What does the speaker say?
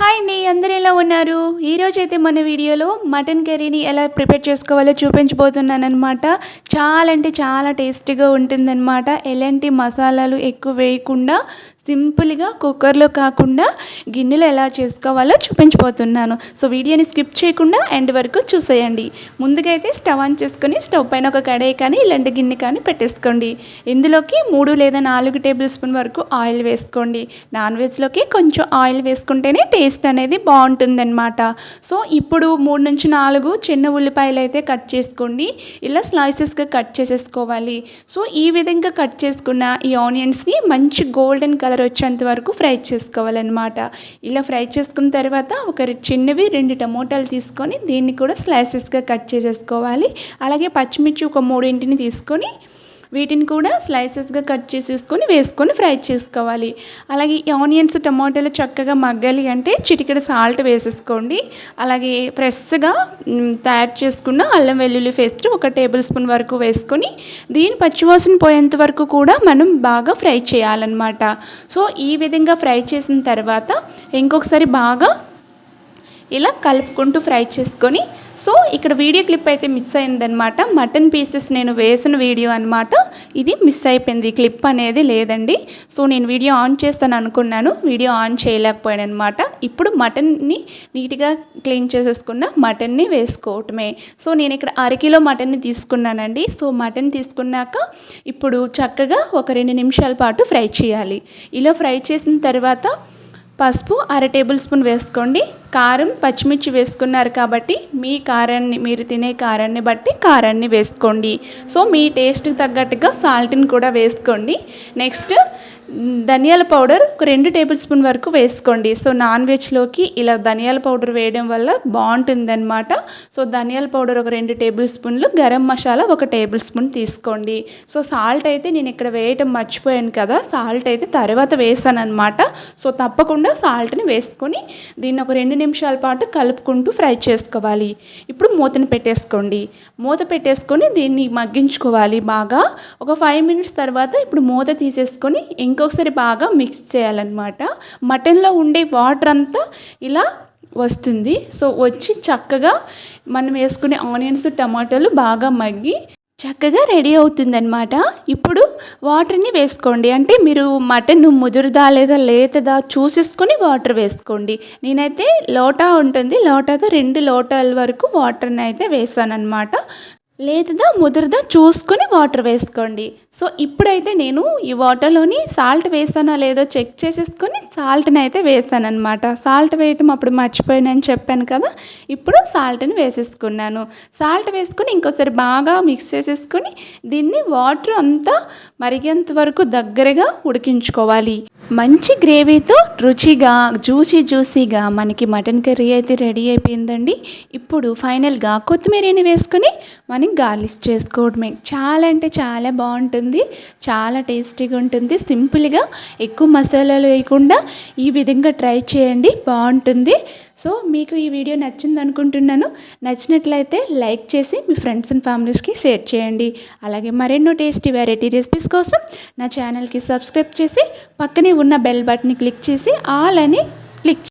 Hi అండి, అందరూ ఎలా ఉన్నారు? ఈరోజైతే మన వీడియోలో మటన్ కర్రీని ఎలా ప్రిపేర్ చేసుకోవాలో చూపించబోతున్నాను అనమాట. చాలా అంటే చాలా టేస్టీగా ఉంటుందన్నమాట. ఎలాంటి మసాలాలు ఎక్కువ వేయకుండా సింపుల్గా కుక్కర్లో కాకుండా గిన్నెలో ఎలా చేసుకోవాలో చూపించబోతున్నాను. సో వీడియోని స్కిప్ చేయకుండా ఎండ్ వరకు చూసేయండి. ముందుగా అయితే స్టవ్ ఆన్ చేసుకొని స్టవ్ పైన ఒక కడాయి కానీ ఇలాంటి గిన్నె కానీ పెట్టేసుకోండి. ఇందులోకి 3 లేదా 4 టేబుల్ స్పూన్ వరకు ఆయిల్ వేసుకోండి. నాన్ వెజ్లోకి కొంచెం ఆయిల్ వేసుకుంటేనే టేస్ట్ అనేది బాగుంటుందన్నమాట. సో ఇప్పుడు 3 నుంచి 4 చిన్న ఉల్లిపాయలు అయితే కట్ చేసుకోండి. ఇలా స్లైసెస్గా కట్ చేసేసుకోవాలి. సో ఈ విధంగా కట్ చేసుకున్న ఈ ఆనియన్స్ని మంచి గోల్డెన్ కలర్ వచ్చేంత వరకు ఫ్రై చేసుకోవాలన్నమాట. ఇలా ఫ్రై చేసుకున్న తర్వాత ఒక చిన్నవి 2 టమోటాలు తీసుకొని దీన్ని కూడా స్లైసెస్గా కట్ చేసేసుకోవాలి. అలాగే పచ్చిమిర్చి ఒక 3 తీసుకొని వీటిని కూడా స్లైసెస్గా కట్ చేసేసుకొని వేసుకొని ఫ్రై చేసుకోవాలి. అలాగే ఈ ఆనియన్స్ టమాటాలు చక్కగా మగ్గాలి అంటే చిటికెడు సాల్ట్ వేసేసుకోండి. అలాగే ఫ్రెష్గా తయారు చేసుకున్న అల్లం వెల్లుల్లి పేస్ట్ ఒక టేబుల్ స్పూన్ వరకు వేసుకొని దీని పచ్చివాసన పోయేంత వరకు కూడా మనం బాగా ఫ్రై చేయాలన్నమాట. సో ఈ విధంగా ఫ్రై చేసిన తర్వాత ఇంకొకసారి బాగా ఇలా కలుపుకుంటూ ఫ్రై చేసుకొని, సో ఇక్కడ వీడియో క్లిప్ అయితే మిస్ అయిందనమాట. మటన్ పీసెస్ నేను వేసిన వీడియో అనమాట, ఇది మిస్ అయిపోయింది, క్లిప్ అనేది లేదండి. సో నేను వీడియో ఆన్ చేస్తాను అనుకున్నాను, వీడియో ఆన్ చేయలేకపోయాను అనమాట. ఇప్పుడు మటన్ని నీట్గా క్లీన్ చేసేసుకున్న మటన్ని వేసుకోవటమే. సో నేను ఇక్కడ 1/2 కిలో మటన్ని తీసుకున్నానండి. సో మటన్ తీసుకున్నాక ఇప్పుడు చక్కగా ఒక 2 నిమిషాల పాటు ఫ్రై చేయాలి. ఇలా ఫ్రై చేసిన తర్వాత పసుపు 1/2 టేబుల్ స్పూన్ వేసుకోండి. కారం పచ్చిమిర్చి వేసుకున్నారు కాబట్టి మీ కారాన్ని, మీరు తినే కారాన్ని బట్టి కారాన్ని వేసుకోండి. సో మీ టేస్ట్కి తగ్గట్టుగా సాల్ట్ని కూడా వేసుకోండి. నెక్స్ట్ ధనియాల పౌడర్ ఒక 2 టేబుల్ స్పూన్ వరకు వేసుకోండి. సో నాన్ వెజ్లోకి ఇలా ధనియాల పౌడర్ వేయడం వల్ల బాగుంటుందన్నమాట. సో ధనియాల పౌడర్ ఒక 2 టేబుల్ స్పూన్లు, గరం మసాలా ఒక టేబుల్ స్పూన్ తీసుకోండి. సో సాల్ట్ అయితే నేను ఇక్కడ వేయటం మర్చిపోయాను కదా, సాల్ట్ అయితే తర్వాత వేసాను అనమాట. సో తప్పకుండా సాల్ట్ని వేసుకొని దీన్ని ఒక 2 నిమిషాల పాటు కలుపుకుంటూ ఫ్రై చేసుకోవాలి. ఇప్పుడు మూతను పెట్టేసుకోండి. మూత పెట్టేసుకొని దీన్ని మగ్గించుకోవాలి బాగా. ఒక 5 మినిట్స్ తర్వాత ఇప్పుడు మూత తీసేసుకొని ఇంకొకసారి బాగా మిక్స్ చేయాలన్నమాట. మటన్లో ఉండే వాటర్ అంతా ఇలా వస్తుంది. సో వచ్చి చక్కగా మనం వేసుకునే ఆనియన్స్ టమాటాలు బాగా మగ్గి చక్కగా రెడీ అవుతుందన్నమాట. ఇప్పుడు వాటర్ని వేసుకోండి. అంటే మీరు మటన్ ముదురుదా లేదా లేతదా చూసేసుకొని వాటర్ వేసుకోండి. నేనైతే లోటా ఉంటుంది, లోటాతో 2 లోటాల వరకు వాటర్ని అయితే వేసాను అనమాట. లేతదా ముదురుదా చూసుకొని వాటర్ వేసుకోండి. సో ఇప్పుడైతే నేను ఈ వాటర్లోని సాల్ట్ వేసానో లేదో చెక్ చేసేసుకొని సాల్ట్ని అయితే వేసాను అనమాట. సాల్ట్ వేయటం అప్పుడు మర్చిపోయానని చెప్పాను కదా, ఇప్పుడు సాల్ట్ని వేసేసుకున్నాను. సాల్ట్ వేసుకొని ఇంకోసారి బాగా మిక్స్ చేసేసుకొని దీన్ని వాటర్ అంతా మరిగేంత వరకు దగ్గరగా ఉడికించుకోవాలి. మంచి గ్రేవీతో రుచిగా జ్యూసీగా మనకి మటన్ కర్రీ అయితే రెడీ అయిపోయిందండి. ఇప్పుడు ఫైనల్గా కొత్తిమీరని వేసుకొని మనం గార్లిష్ చేసుకోవడమే. చాలా అంటే చాలా బాగుంటుంది, చాలా టేస్టీగా ఉంటుంది. సింపుల్గా ఎక్కువ మసాలాలు వేయకుండా ఈ విధంగా ట్రై చేయండి, బాగుంటుంది. సో మీకు ఈ వీడియో నచ్చింది అనుకుంటున్నాను. నచ్చినట్లయితే లైక్ చేసి మీ ఫ్రెండ్స్ అండ్ ఫ్యామిలీస్కి షేర్ చేయండి. అలాగే మరెన్నో టేస్టీ వెరైటీ రెసిపీస్ కోసం నా ఛానల్కి సబ్స్క్రైబ్ చేసి పక్కనే ఉన్న బెల్ బటన్ని క్లిక్ చేసి ఆల్ అని క్లిక్